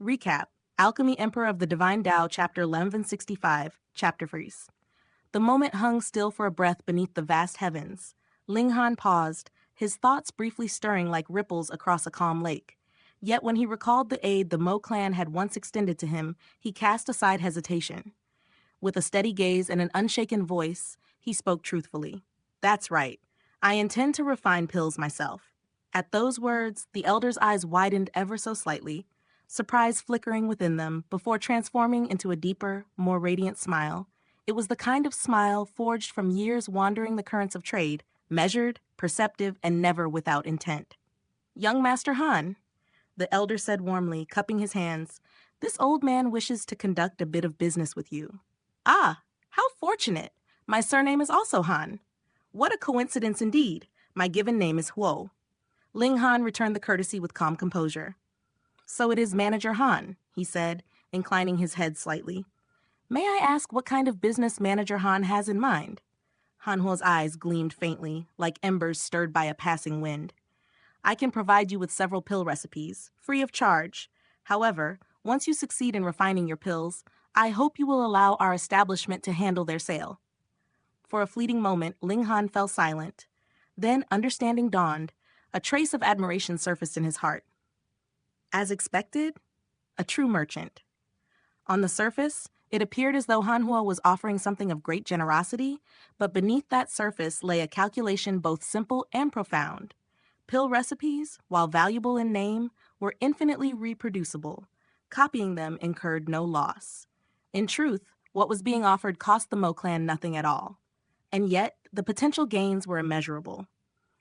Recap: Alchemy Emperor of the Divine Dao, Chapter 1165, Chapter Freeze. The moment hung still for a breath beneath the vast heavens. Ling Han paused, his thoughts briefly stirring like ripples across a calm lake. Yet when he recalled the aid the Mo clan had once extended to him, he cast aside hesitation. With a steady gaze and an unshaken voice, he spoke truthfully. "That's right. I intend to refine pills myself." At those words, the elder's eyes widened ever so slightly, surprise flickering within them before transforming into a deeper, more radiant smile. It was the kind of smile forged from years wandering the currents of trade, measured, perceptive, and never without intent. "Young Master Han," the elder said warmly, cupping his hands, "this old man wishes to conduct a bit of business with you." "Ah, how fortunate! My surname is also Han." "What a coincidence indeed! My given name is Huo." Ling Han returned the courtesy with calm composure. "So it is Manager Han," he said, inclining his head slightly. "May I ask what kind of business Manager Han has in mind?" Han Huo's eyes gleamed faintly, like embers stirred by a passing wind. "I can provide you with several pill recipes, free of charge. However, once you succeed in refining your pills, I hope you will allow our establishment to handle their sale." For a fleeting moment, Ling Han fell silent. Then understanding dawned. A trace of admiration surfaced in his heart. As expected, a true merchant. On the surface, it appeared as though Han Huo was offering something of great generosity, but beneath that surface lay a calculation both simple and profound. Pill recipes, while valuable in name, were infinitely reproducible. Copying them incurred no loss. In truth, what was being offered cost the Mo clan nothing at all. And yet, the potential gains were immeasurable.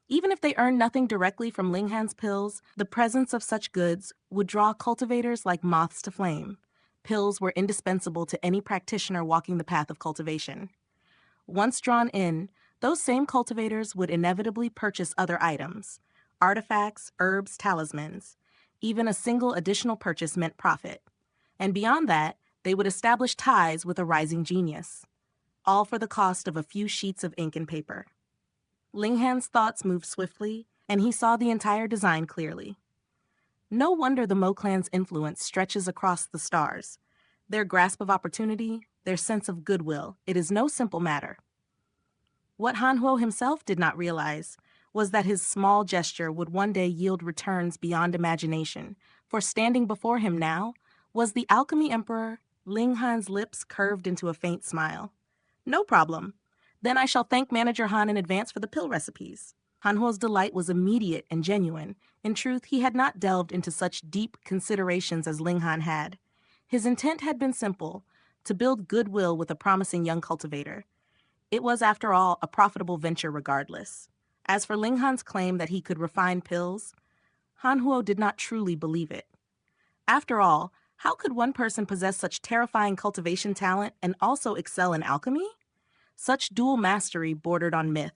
Even if they earned nothing directly from Ling Han's pills, the presence of such goods would draw cultivators like moths to flame. Pills were indispensable to any practitioner walking the path of cultivation. Once drawn in, those same cultivators would inevitably purchase other items: artifacts, herbs, talismans. Even a single additional purchase meant profit. And beyond that, they would establish ties with a rising genius. All for the cost of a few sheets of ink and paper. Ling Han's thoughts moved swiftly, and he saw the entire design clearly. No wonder the Mo clan's influence stretches across the stars. Their grasp of opportunity, their sense of goodwill, it is no simple matter. What Han Huo himself did not realize was that his small gesture would one day yield returns beyond imagination, for standing before him now was the Alchemy Emperor. Ling Han's lips curved into a faint smile. "No problem. Then I shall thank Manager Han in advance for the pill recipes." Han Huo's delight was immediate and genuine. In truth, he had not delved into such deep considerations as Ling Han had. His intent had been simple: to build goodwill with a promising young cultivator. It was, after all, a profitable venture regardless. As for Ling Han's claim that he could refine pills, Han Huo did not truly believe it. After all, how could one person possess such terrifying cultivation talent and also excel in alchemy? Such dual mastery bordered on myth.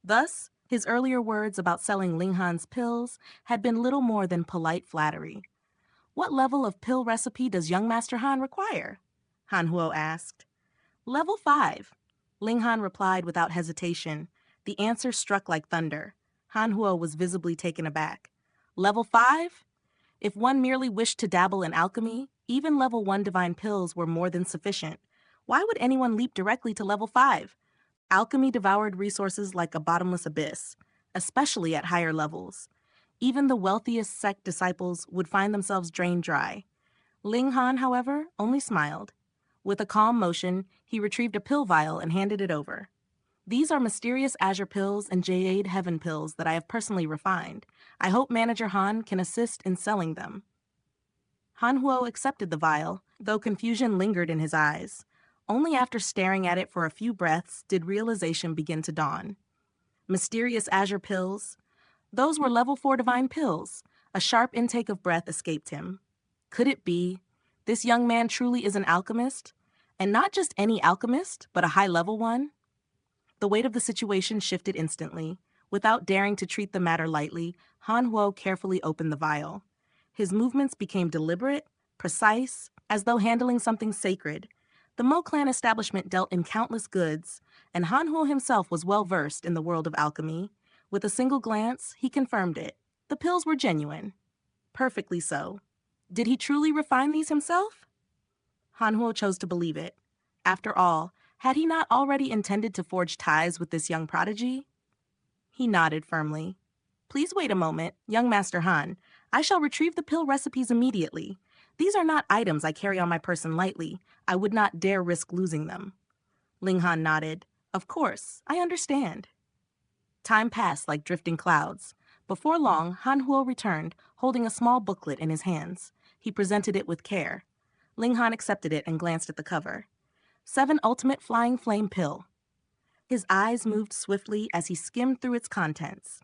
Thus, his earlier words about selling Ling Han's pills had been little more than polite flattery. "What level of pill recipe does young Master Han require?" Han Huo asked. "Level 5. Ling Han replied without hesitation. The answer struck like thunder. Han Huo was visibly taken aback. "Level 5? If one merely wished to dabble in alchemy, even level 1 divine pills were more than sufficient. Why would anyone leap directly to level 5? Alchemy devoured resources like a bottomless abyss, especially at higher levels. Even the wealthiest sect disciples would find themselves drained dry. Ling Han, however, only smiled. With a calm motion, he retrieved a pill vial and handed it over. "These are mysterious azure pills and jade heaven pills that I have personally refined. I hope Manager Han can assist in selling them." Han Huo accepted the vial, though confusion lingered in his eyes. Only after staring at it for a few breaths did realization begin to dawn. Mysterious azure pills? Those were level 4 divine pills. A sharp intake of breath escaped him. Could it be? This young man truly is an alchemist? And not just any alchemist, but a high-level one? The weight of the situation shifted instantly. Without daring to treat the matter lightly, Han Huo carefully opened the vial. His movements became deliberate, precise, as though handling something sacred. The Mo clan establishment dealt in countless goods, and Han Huo himself was well versed in the world of alchemy. With a single glance, he confirmed it. The pills were genuine. Perfectly so. Did he truly refine these himself? Hanhuo chose to believe it. After all, had he not already intended to forge ties with this young prodigy? He nodded firmly. Please wait a moment, young Master Han. I shall retrieve the pill recipes immediately. These are not items I carry on my person lightly. I would not dare risk losing them. Ling Han nodded. Of course, I understand. Time passed like drifting clouds. Before long, Han Huo returned, holding a small booklet in his hands. He presented it with care. Ling Han accepted it and glanced at the cover. 7 Ultimate Flying Flame Pill. His eyes moved swiftly as he skimmed through its contents.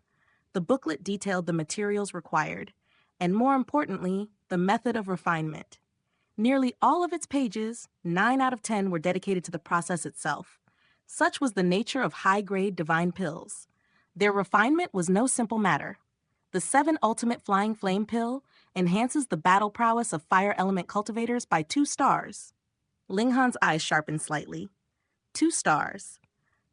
The booklet detailed the materials required, and more importantly, the method of refinement. Nearly all of its pages, 9 out of 10, were dedicated to the process itself. Such was the nature of high-grade divine pills. Their refinement was no simple matter. The 7 Ultimate Flying Flame Pill enhances the battle prowess of fire element cultivators by 2 stars. Ling Han's eyes sharpened slightly. 2 stars.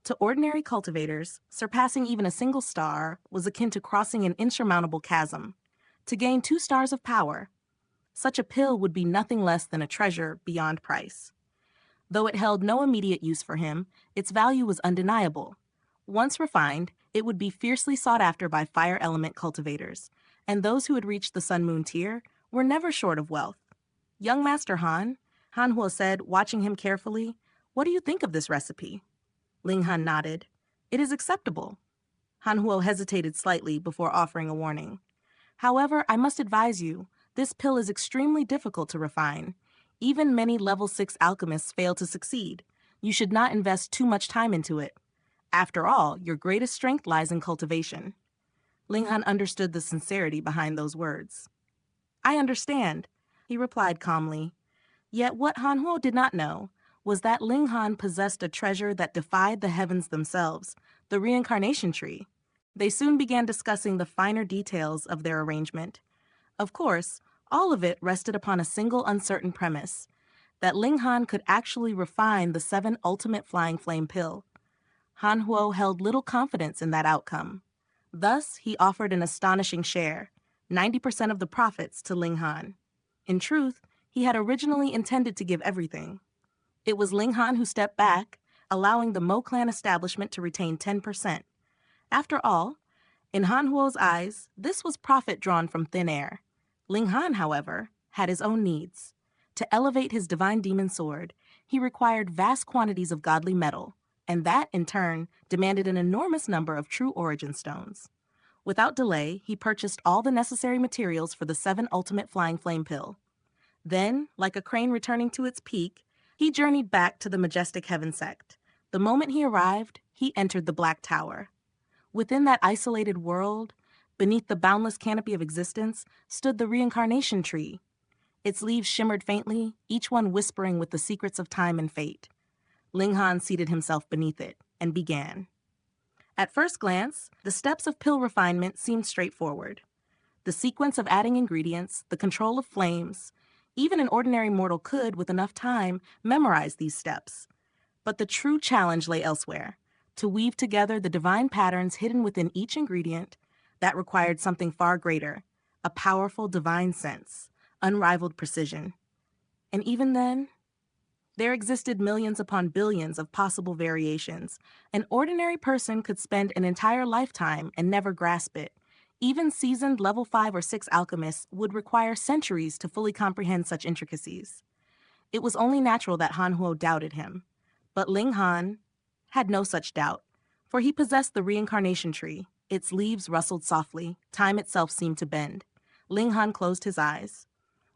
To ordinary cultivators, surpassing even a single star was akin to crossing an insurmountable chasm. To gain 2 stars of power, such a pill would be nothing less than a treasure beyond price. Though it held no immediate use for him, its value was undeniable. Once refined, it would be fiercely sought after by fire element cultivators, and those who had reached the Sun Moon tier were never short of wealth. Young Master Han, Han Huo said, watching him carefully, what do you think of this recipe? Ling Han nodded. It is acceptable. Han Huo hesitated slightly before offering a warning. However, I must advise you, this pill is extremely difficult to refine. Even many level 6 alchemists fail to succeed. You should not invest too much time into it. After all, your greatest strength lies in cultivation. Ling Han understood the sincerity behind those words. I understand, he replied calmly. Yet what Han Huo did not know was that Ling Han possessed a treasure that defied the heavens themselves, the reincarnation tree. They soon began discussing the finer details of their arrangement. Of course, all of it rested upon a single uncertain premise, that Ling Han could actually refine the 7 Ultimate Flying Flame Pill. Han Huo held little confidence in that outcome. Thus, he offered an astonishing share, 90% of the profits, to Ling Han. In truth, he had originally intended to give everything. It was Ling Han who stepped back, allowing the Mo clan establishment to retain 10%. After all, in Han Huo's eyes, this was profit drawn from thin air. Ling Han, however, had his own needs. To elevate his divine demon sword, he required vast quantities of godly metal, and that, in turn, demanded an enormous number of true origin stones. Without delay, he purchased all the necessary materials for the 7 Ultimate Flying Flame Pill. Then, like a crane returning to its peak, he journeyed back to the majestic heaven sect. The moment he arrived, he entered the Black Tower. Within that isolated world, beneath the boundless canopy of existence, stood the reincarnation tree. Its leaves shimmered faintly, each one whispering with the secrets of time and fate. Ling Han seated himself beneath it and began. At first glance, the steps of pill refinement seemed straightforward. The sequence of adding ingredients, the control of flames, even an ordinary mortal could, with enough time, memorize these steps. But the true challenge lay elsewhere, to weave together the divine patterns hidden within each ingredient. That required something far greater, a powerful divine sense, unrivaled precision. And even then, there existed millions upon billions of possible variations. An ordinary person could spend an entire lifetime and never grasp it. Even seasoned level 5 or 6 alchemists would require centuries to fully comprehend such intricacies. It was only natural that Han Huo doubted him. But Ling Han had no such doubt, for he possessed the reincarnation tree. Its leaves rustled softly. Time itself seemed to bend. Ling Han closed his eyes.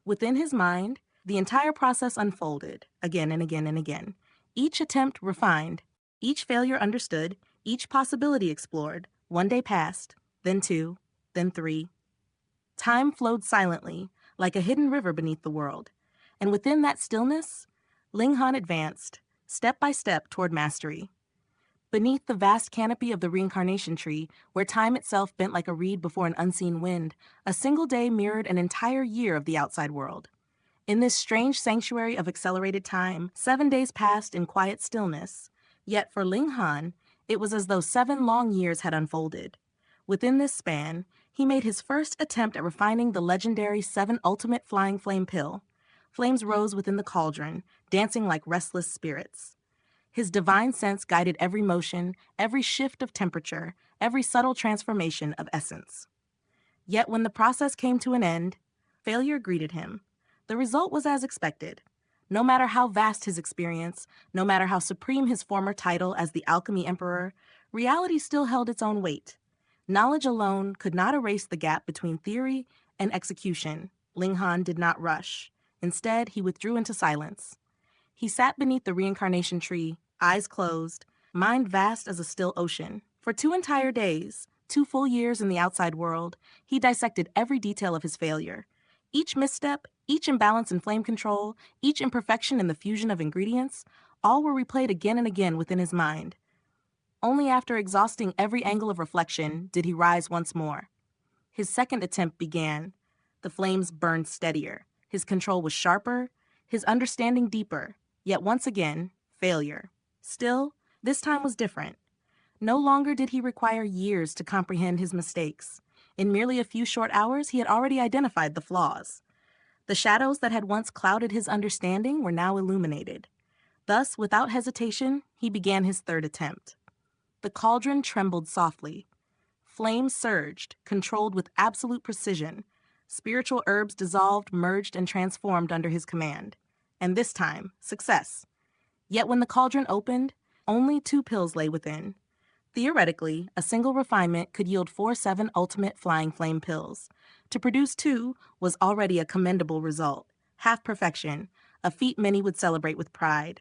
Within his mind, the entire process unfolded, again and again and again. Each attempt refined, each failure understood, each possibility explored. One day passed, then 2, then 3. Time flowed silently, like a hidden river beneath the world. And within that stillness, Ling Han advanced, step by step, toward mastery. Beneath the vast canopy of the reincarnation tree, where time itself bent like a reed before an unseen wind, a single day mirrored an entire year of the outside world. In this strange sanctuary of accelerated time, 7 days passed in quiet stillness. Yet for Ling Han, it was as though 7 long years had unfolded. Within this span, He made his first attempt at refining the legendary 7 Ultimate Flying Flame Pill. Flames rose within the cauldron, dancing like restless spirits. His divine sense guided every motion, every shift of temperature, every subtle transformation of essence. Yet when the process came to an end, failure greeted him. The result was as expected. No matter how vast his experience, no matter how supreme his former title as the Alchemy Emperor, reality still held its own weight. Knowledge alone could not erase the gap between theory and execution. Ling Han did not rush. Instead, he withdrew into silence. He sat beneath the reincarnation tree, eyes closed, mind vast as a still ocean. For 2 entire days, 2 full years in the outside world, he dissected every detail of his failure. Each misstep, each imbalance in flame control, each imperfection in the fusion of ingredients, all were replayed again and again within his mind. Only after exhausting every angle of reflection did he rise once more. His second attempt began. The flames burned steadier. His control was sharper, his understanding deeper, yet once again, failure. Still, this time was different. No longer did he require years to comprehend his mistakes. In merely a few short hours, he had already identified the flaws. The shadows that had once clouded his understanding were now illuminated. Thus, without hesitation, he began his third attempt. The cauldron trembled softly. Flames surged, controlled with absolute precision. Spiritual herbs dissolved, merged, and transformed under his command. And this time, success. Yet when the cauldron opened, only 2 pills lay within. Theoretically, a single refinement could yield 4 7 ultimate flying flame pills. To produce 2 was already a commendable result, half perfection, a feat many would celebrate with pride.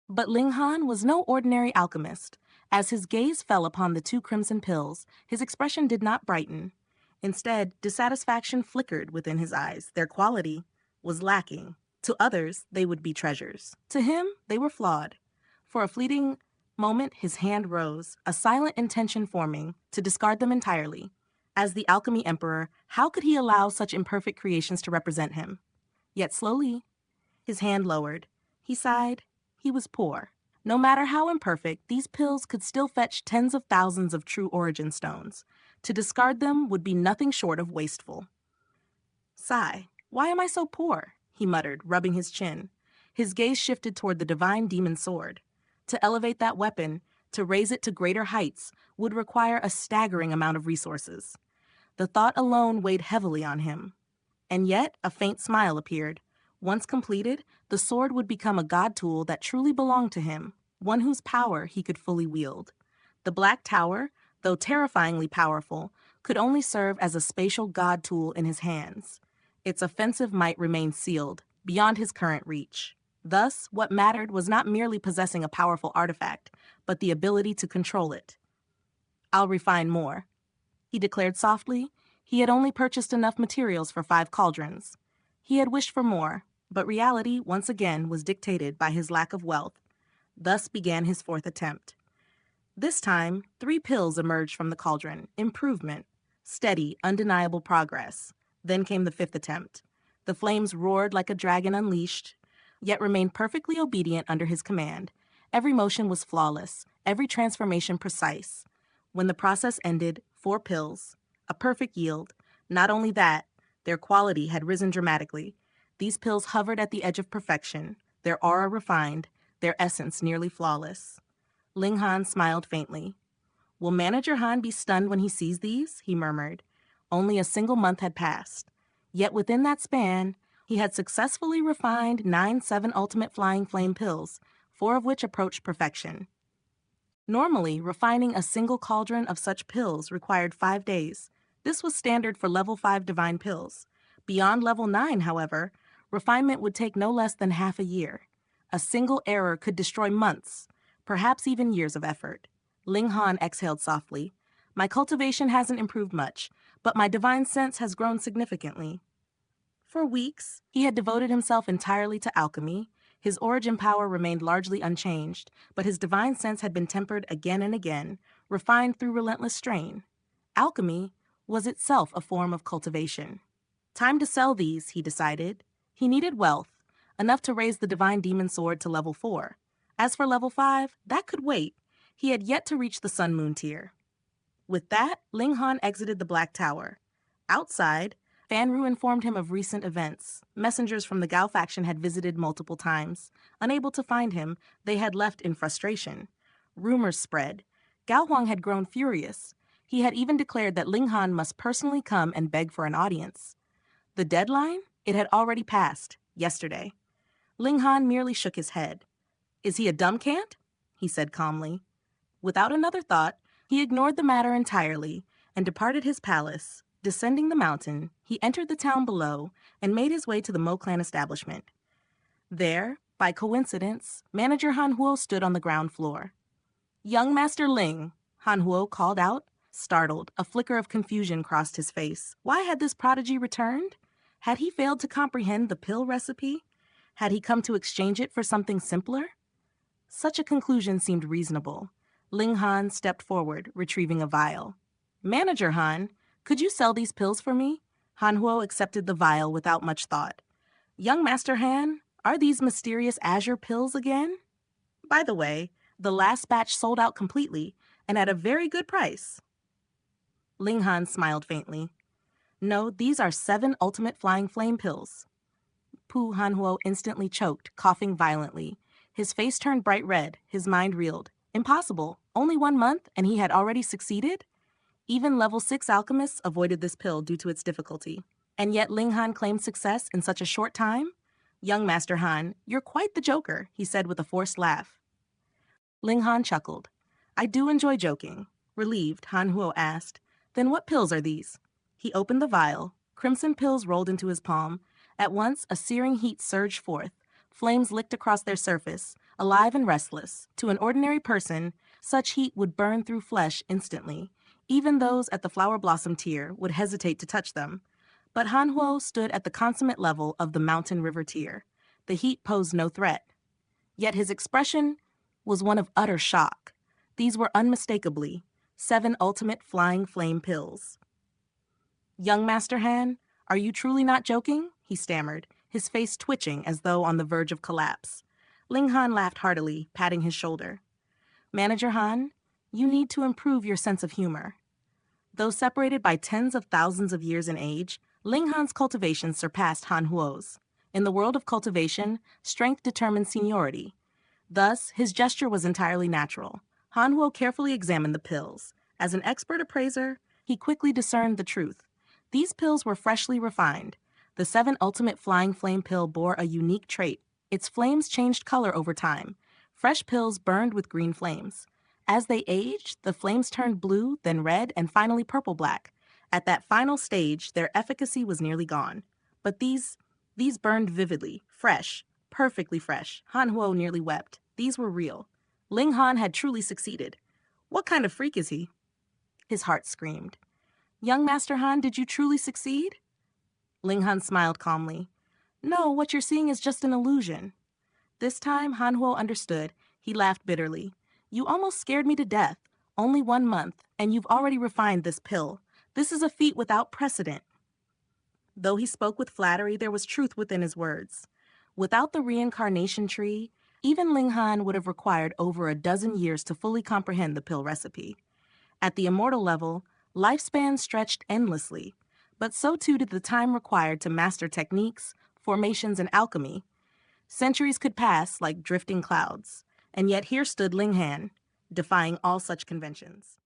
But Ling Han was no ordinary alchemist. As his gaze fell upon the 2 crimson pills, his expression did not brighten. Instead, dissatisfaction flickered within his eyes. Their quality was lacking. To others, they would be treasures. To him, they were flawed. For a fleeting moment, his hand rose, a silent intention forming to discard them entirely. As the Alchemy Emperor, how could he allow such imperfect creations to represent him? Yet slowly, his hand lowered. He sighed. He was poor. No matter how imperfect, these pills could still fetch tens of thousands of true origin stones. To discard them would be nothing short of wasteful. Sigh. Why am I so poor? He muttered, rubbing his chin. His gaze shifted toward the divine demon sword. To elevate that weapon, to raise it to greater heights, would require a staggering amount of resources. The thought alone weighed heavily on him. And yet, a faint smile appeared. Once completed, the sword would become a god tool that truly belonged to him, one whose power he could fully wield. The Black Tower, though terrifyingly powerful, could only serve as a spatial god tool in his hands. Its offensive might remained sealed, beyond his current reach. Thus, what mattered was not merely possessing a powerful artifact, but the ability to control it. I'll refine more, he declared softly. He had only purchased enough materials for 5 cauldrons. He had wished for more, but reality once again was dictated by his lack of wealth. Thus began his 4th attempt. This time, 3 pills emerged from the cauldron. Improvement. Steady, undeniable progress. Then came the 5th attempt. The flames roared like a dragon unleashed, yet remained perfectly obedient under his command. Every motion was flawless, every transformation precise. When the process ended, 4 pills, a perfect yield. Not only that, their quality had risen dramatically. These pills hovered at the edge of perfection, their aura refined, their essence nearly flawless. Ling Han smiled faintly. Will Manager Han be stunned when he sees these? He murmured. Only a single month had passed. Yet within that span, he had successfully refined 9 7 ultimate flying flame pills, 4 of which approached perfection. Normally, refining a single cauldron of such pills required 5 days. This was standard for level 5 divine pills. Beyond level 9, however, refinement would take no less than half a year. A single error could destroy months, perhaps even years of effort. Ling Han exhaled softly. My cultivation hasn't improved much, but my divine sense has grown significantly. For weeks, he had devoted himself entirely to alchemy. His origin power remained largely unchanged, but his divine sense had been tempered again and again, refined through relentless strain. Alchemy was itself a form of cultivation. Time to sell these, he decided. He needed wealth, enough to raise the divine demon sword to level 4. As for level 5, that could wait. He had yet to reach the sun-moon tier. With that, Ling Han exited the Black Tower. Outside, Fan Ru informed him of recent events. Messengers from the Gao faction had visited multiple times. Unable to find him, they had left in frustration. Rumors spread. Gao Huang had grown furious. He had even declared that Ling Han must personally come and beg for an audience. The deadline? It had already passed, yesterday. Ling Han merely shook his head. "Is he a dumb cant?" he said calmly. Without another thought, he ignored the matter entirely and departed his palace. Descending the mountain, he entered the town below and made his way to the Mo Clan establishment. There, by coincidence, manager Han Huo stood on the ground floor. "Young Master Ling," Han Huo called out. Startled, a flicker of confusion crossed his face. Why had this prodigy returned? Had he failed to comprehend the pill recipe? Had he come to exchange it for something simpler? Such a conclusion seemed reasonable. Ling Han stepped forward, retrieving a vial. "Manager Han, could you sell these pills for me?" Han Huo accepted the vial without much thought. "Young Master Han, are these mysterious azure pills again? By the way, the last batch sold out completely, and at a very good price." Ling Han smiled faintly. "No, these are 7 ultimate flying flame pills." Pu Han Huo instantly choked, coughing violently. His face turned bright red, his mind reeled. Impossible. Only 1 month, and he had already succeeded? Even level 6 alchemists avoided this pill due to its difficulty. And yet Ling Han claimed success in such a short time? "Young Master Han, you're quite the joker," he said with a forced laugh. Ling Han chuckled. "I do enjoy joking." Relieved, Han Huo asked, "Then what pills are these?" He opened the vial. Crimson pills rolled into his palm. At once, a searing heat surged forth. Flames licked across their surface, alive and restless. To an ordinary person, such heat would burn through flesh instantly. Even those at the flower blossom tier would hesitate to touch them. But Han Huo stood at the consummate level of the mountain river tier. The heat posed no threat. Yet his expression was one of utter shock. These were unmistakably 7 ultimate flying flame pills. "Young Master Han, are you truly not joking?" he stammered, his face twitching as though on the verge of collapse. Ling Han laughed heartily, patting his shoulder. "Manager Han, you need to improve your sense of humor." Though separated by tens of thousands of years in age, Ling Han's cultivation surpassed Han Huo's. In the world of cultivation, strength determines seniority. Thus, his gesture was entirely natural. Han Huo carefully examined the pills. As an expert appraiser, he quickly discerned the truth. These pills were freshly refined. The 7 ultimate flying flame pill bore a unique trait. Its flames changed color over time. Fresh pills burned with green flames. As they aged, the flames turned blue, then red, and finally purple-black. At that final stage, their efficacy was nearly gone. But these burned vividly, fresh, perfectly fresh. Han Huo nearly wept. These were real. Ling Han had truly succeeded. What kind of freak is he? His heart screamed. "Young Master Han, did you truly succeed?" Ling Han smiled calmly. "No, what you're seeing is just an illusion." This time, Han Huo understood. He laughed bitterly. "You almost scared me to death. Only 1 month, and you've already refined this pill. This is a feat without precedent." Though he spoke with flattery, there was truth within his words. Without the reincarnation tree, even Ling Han would have required over a dozen years to fully comprehend the pill recipe. At the immortal level, lifespans stretched endlessly, but so too did the time required to master techniques, formations, and alchemy. Centuries could pass like drifting clouds, and yet here stood Ling Han, defying all such conventions.